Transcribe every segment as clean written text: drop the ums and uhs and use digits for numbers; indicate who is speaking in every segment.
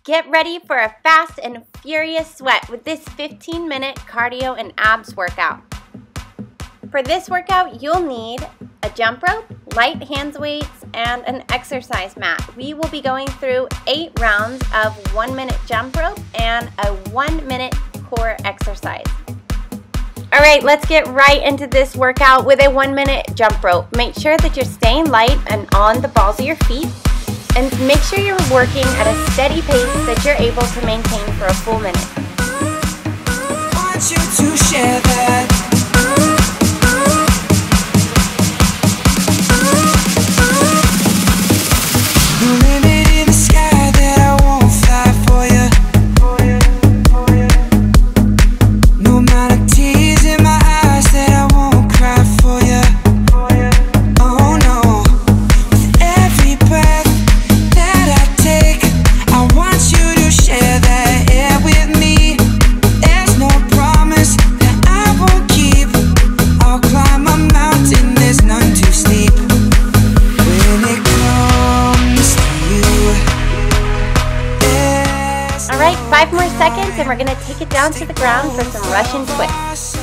Speaker 1: Get ready for a fast and furious sweat with this 15-minute cardio and abs workout. For this workout, you'll need a jump rope, light hands weights, and an exercise mat. We will be going through 8 rounds of 1-minute jump rope and a 1-minute core exercise. All right, let's get right into this workout with a 1-minute jump rope. Make sure that you're staying light and on the balls of your feet, and make sure you're working at a steady pace that you're able to maintain for a full minute.
Speaker 2: I want you to share that. The limit in the sky that I won't fly for you. No amount of tears in my eyes that I won't cry for you. Oh no, with every breath that I take, I want you to share that air with me. There's no promise that I won't keep. I'll climb a mountain, there's none too steep. When it comes to you, yes.
Speaker 1: All right, 5 more seconds and we're gonna take it down to the ground for some Russian twists.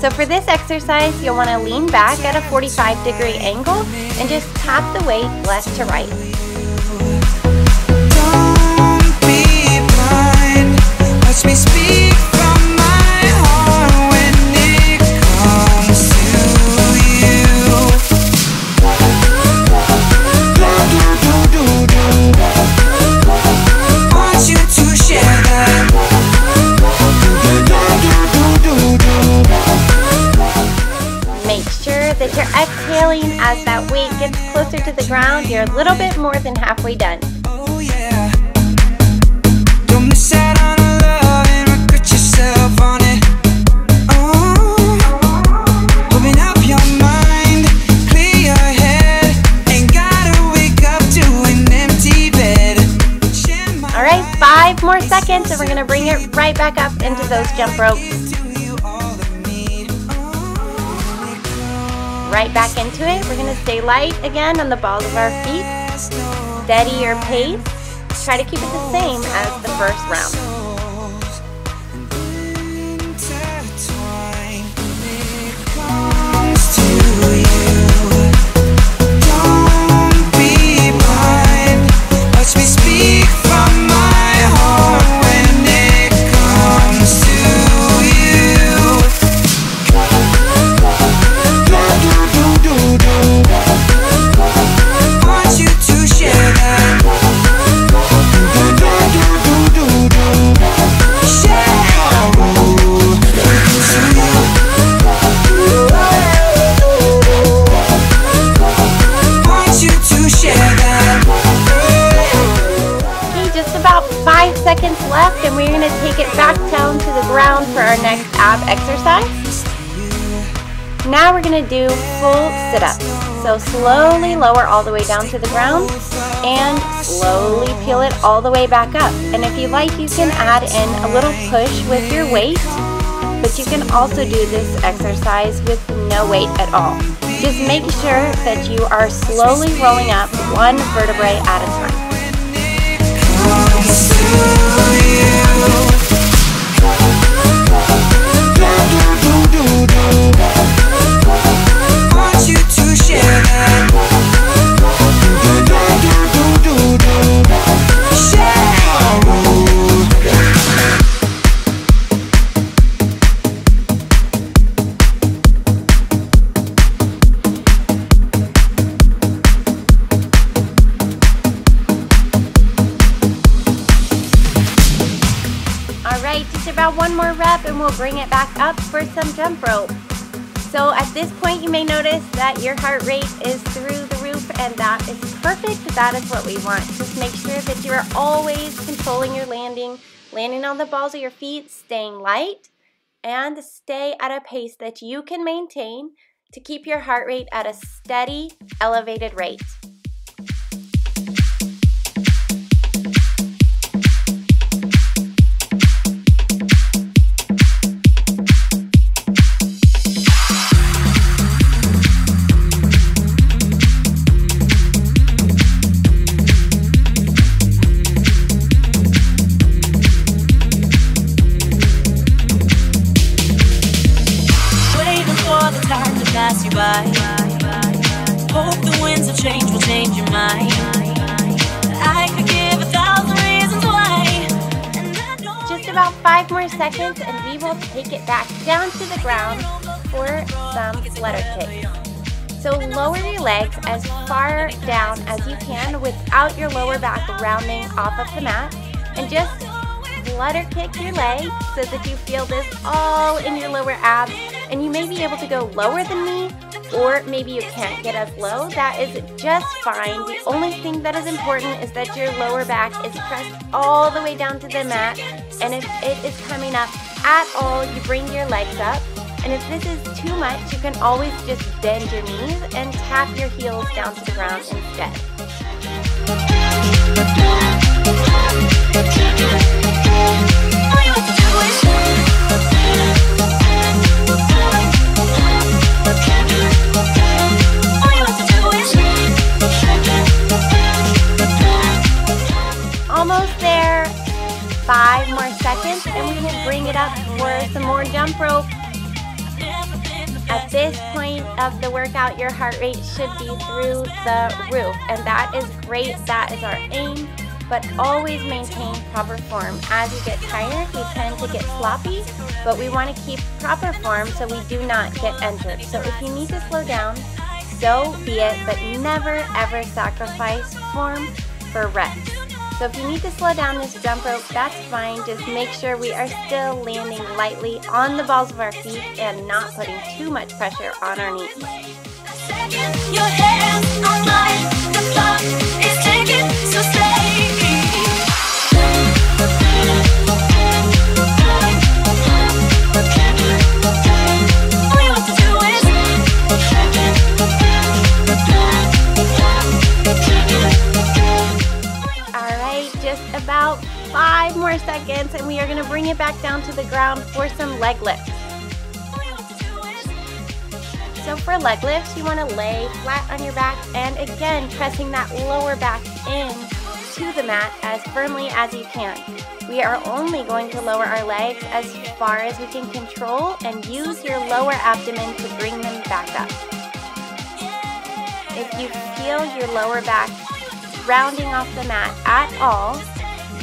Speaker 1: So for this exercise, you'll wanna lean back at a 45-degree angle and just tap the weight left to right.
Speaker 2: Don't be blind. Watch me speak from my heart when it comes to you. Want you to share that.
Speaker 1: Make sure that you're exhaling as that weight gets closer to the ground. You're a little bit more than halfway done.
Speaker 2: Oh yeah. Don't miss out on a love and regret yourself on it. Oh, open up your mind, clear your head. Ain't gotta wake up to an empty bed.
Speaker 1: All right, 5 more seconds and we're gonna bring it right back up into those jump ropes. Right back into it. We're gonna stay light again on the balls of our feet. Steady your pace. Try to keep it the same as the first round.
Speaker 2: Don't be blind. Watch me speak from my heart when it comes to you. Want you to share that. Want you to share that.
Speaker 1: Okay, just about 5 seconds left and we're gonna take it back down to the ground for our next ab exercise. Now we're gonna do full sit-ups. So slowly lower all the way down to the ground and slowly peel it all the way back up. And if you like, you can add in a little push with your weight, but you can also do this exercise with no weight at all. Just make sure that you are slowly rolling up 1 vertebrae at a time.
Speaker 2: Want you to share that.
Speaker 1: All right, just about 1 more rep and we'll bring it back up for some jump rope. So at this point, you may notice that your heart rate is through the roof, and that is perfect. That is what we want. Just make sure that you are always controlling your landing on the balls of your feet, staying light, and stay at a pace that you can maintain to keep your heart rate at a steady, elevated rate.
Speaker 2: Hope the winds of change will change your mind. I could give 1,000 reasons why.
Speaker 1: Just about 5 more seconds and we will take it back down to the ground for some flutter kicks. So lower your legs as far down as you can without your lower back rounding off of the mat, and just flutter kick your legs so that you feel this all in your lower abs. And you may be able to go lower than me, or maybe you can't get as low. That is just fine. The only thing that is important is that your lower back is pressed all the way down to the mat, and if it is coming up at all, you bring your legs up. And if this is too much, you can always just bend your knees and tap your heels down to the ground instead. Almost there. 5 more seconds and we will bring it up for some more jump rope. At this point of the workout, your heart rate should be through the roof, and that is great. That is our aim, but always maintain proper form. As you get tired, we tend to get sloppy, but we want to keep proper form so we do not get injured. So if you need to slow down, so be it, but never ever sacrifice form for rest. So if you need to slow down this jump rope, that's fine. Just make sure we are still landing lightly on the balls of our feet and not putting too much pressure on our knees.
Speaker 2: Your hands on mine, the clock is ticking, so stay. All you have to do is
Speaker 1: about 5 more seconds and we are going to bring it back down to the ground for some leg lifts. So for leg lifts, you want to lay flat on your back and again pressing that lower back in to the mat as firmly as you can. We are only going to lower our legs as far as we can control and use your lower abdomen to bring them back up. If you feel your lower back rounding off the mat at all,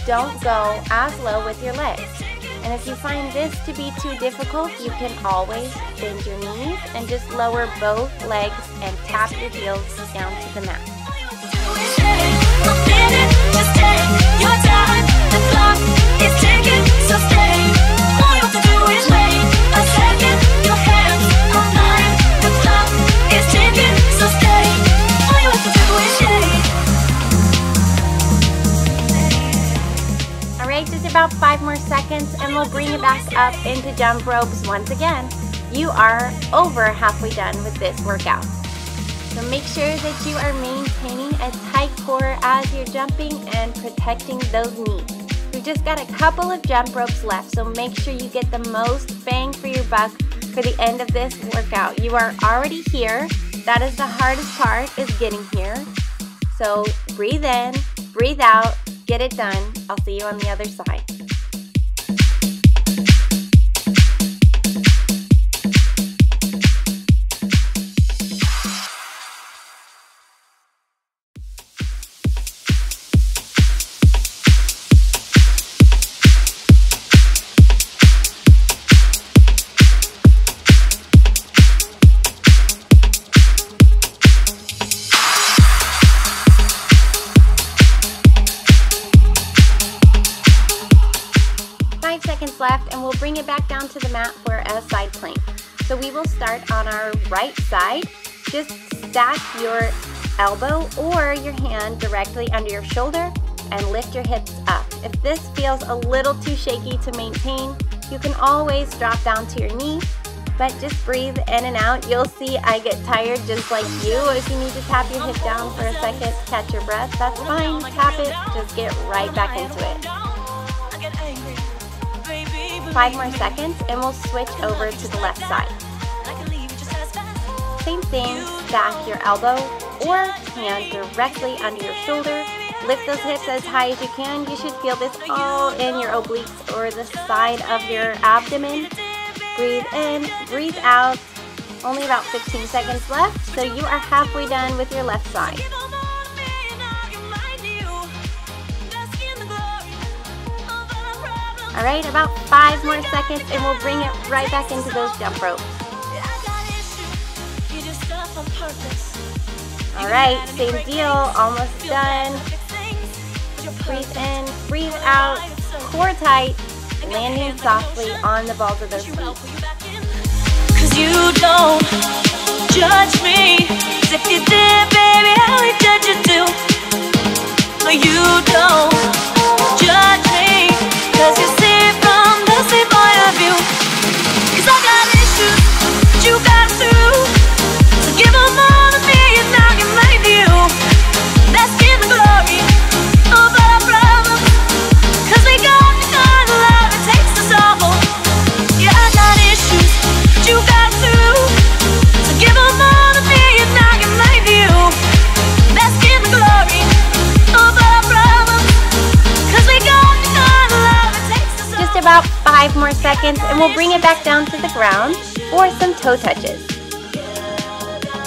Speaker 1: don't go as low with your legs. And if you find this to be too difficult, you can always bend your knees and just lower both legs and tap your heels down to the mat. Just about 5 more seconds and we'll bring it back up into jump ropes once again. You are over halfway done with this workout. So make sure that you are maintaining a tight core as you're jumping and protecting those knees. We've just got a couple of jump ropes left, so make sure you get the most bang for your buck for the end of this workout. You are already here. That is the hardest part, is getting here. So breathe in, breathe out, get it done. I'll see you on the other side. Left and we'll bring it back down to the mat for a side plank. So we will start on our right side. Just stack your elbow or your hand directly under your shoulder and lift your hips up. If this feels a little too shaky to maintain, you can always drop down to your knee, but just breathe in and out. You'll see I get tired just like you. If you need to tap your hip down for a second, catch your breath, that's fine. Tap it, just get right back into it. 5 more seconds and we'll switch over to the left side. Same thing, stack your elbow or hand directly under your shoulder. Lift those hips as high as you can. You should feel this all in your obliques or the side of your abdomen. Breathe in, breathe out, Only about 15 seconds left, so you are halfway done with your left side. Alright, about 5 more seconds and we'll bring it right back into those jump ropes. Alright, same deal, almost done. Breathe in, breathe out, core tight, landing softly on the balls of those feet.
Speaker 3: Cause you don't judge me, 'cause if you did, baby, how would judge you too? No, you don't judge me, 'cause you see it from the same point of view. 'Cause I got issues, but you got too. So give them all to me and I'll give mine to you. Let's get the glory of our problems, 'cause we got the kind of love it takes to solve them. Yeah, I got issues, but you got too. So give them all to me and I'll give mine to you. Let's get the glory of our problems, 'cause we got the kind of love it takes to solve them.
Speaker 1: Just about 5 more seconds and we'll bring it back down to the ground for some toe touches.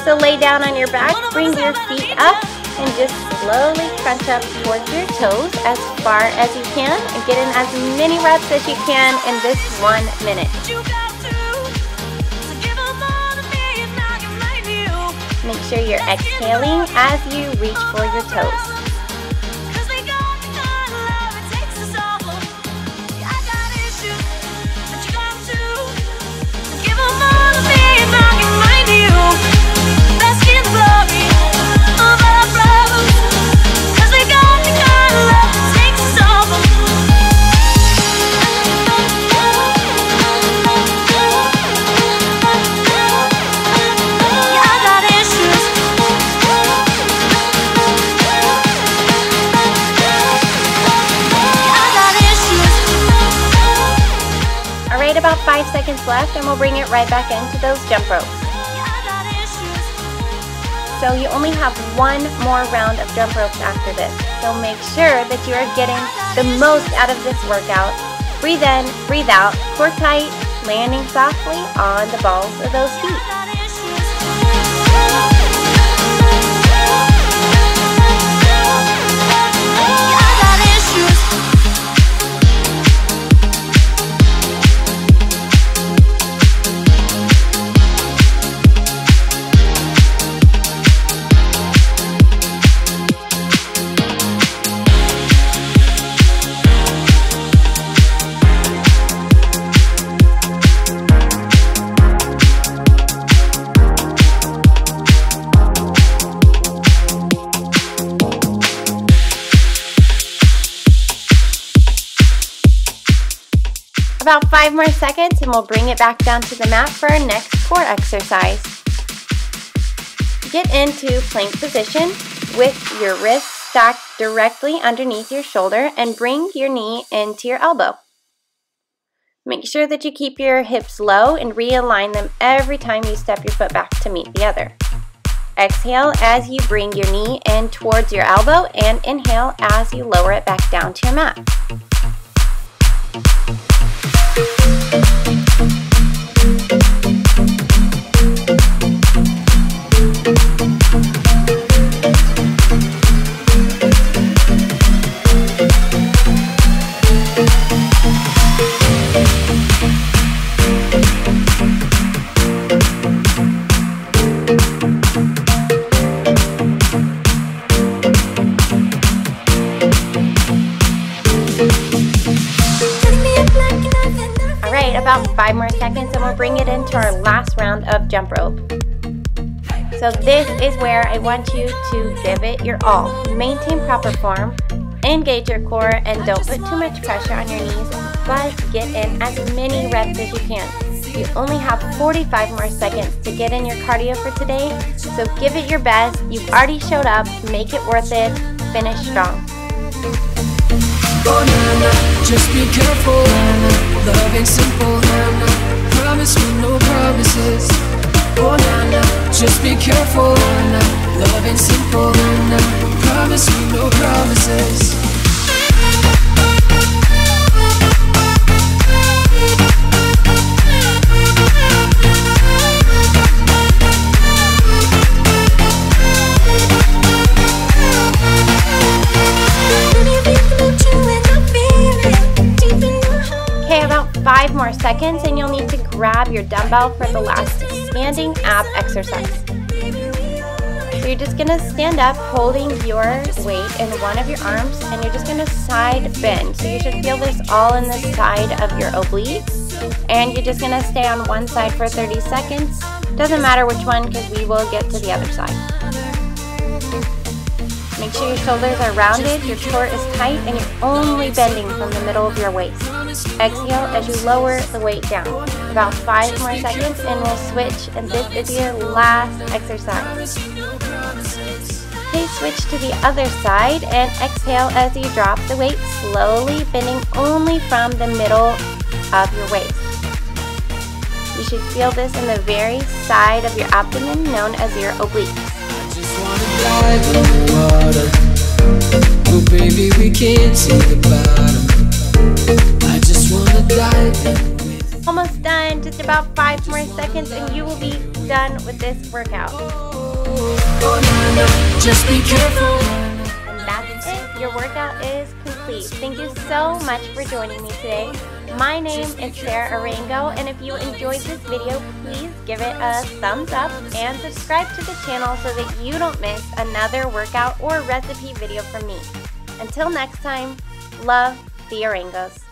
Speaker 1: So lay down on your back, bring your feet up, and just slowly crunch up towards your toes as far as you can and get in as many reps as you can in this 1 minute. Make sure you're exhaling as you reach for your toes. About 5 seconds left and we'll bring it right back into those jump ropes. So you only have 1 more round of jump ropes after this. So make sure that you are getting the most out of this workout. Breathe in, breathe out, core tight, landing softly on the balls of those feet. About 5 more seconds and we'll bring it back down to the mat for our next core exercise. Get into plank position with your wrist stacked directly underneath your shoulder and bring your knee into your elbow. Make sure that you keep your hips low and realign them every time you step your foot back to meet the other. Exhale as you bring your knee in towards your elbow and inhale as you lower it back down to your mat. About 5 more seconds and we'll bring it into our last round of jump rope. So this is where I want you to give it your all. Maintain proper form, engage your core, and don't put too much pressure on your knees, but get in as many reps as you can. You only have 45 more seconds to get in your cardio for today, so give it your best. You've already showed up, make it worth it, finish strong.
Speaker 2: Oh, Nana, just be careful, Nana. Love ain't simple, Nana. Promise me no promises. Oh, Nana, just be careful, Nana. Love ain't simple, Nana. Promise me no promises.
Speaker 1: 5 more seconds and you'll need to grab your dumbbell for the last standing ab exercise. So you're just going to stand up holding your weight in one of your arms and you're just going to side bend. So you should feel this all in the side of your oblique. And you're just going to stay on one side for 30 seconds. Doesn't matter which one because we will get to the other side. Make sure your shoulders are rounded, your core is tight, and you're only bending from the middle of your waist. Exhale as you lower the weight down. About 5 more seconds and we'll switch, and this is your last exercise. Okay, switch to the other side and exhale as you drop the weight slowly, bending only from the middle of your waist. You should feel this in the very side of your abdomen known as your oblique.
Speaker 2: Dive in the water. Oh baby, we can't see the bottom. I just wanna dive in with.
Speaker 1: Almost done, just about 5 more seconds and you will be done with this workout.
Speaker 2: Just be careful.
Speaker 1: And that's it, your workout is complete. Thank you so much for joining me today. My name is Sarah Arango, and if you enjoyed this video, please give it a thumbs up and subscribe to the channel so that you don't miss another workout or recipe video from me. Until next time, love the Arangos.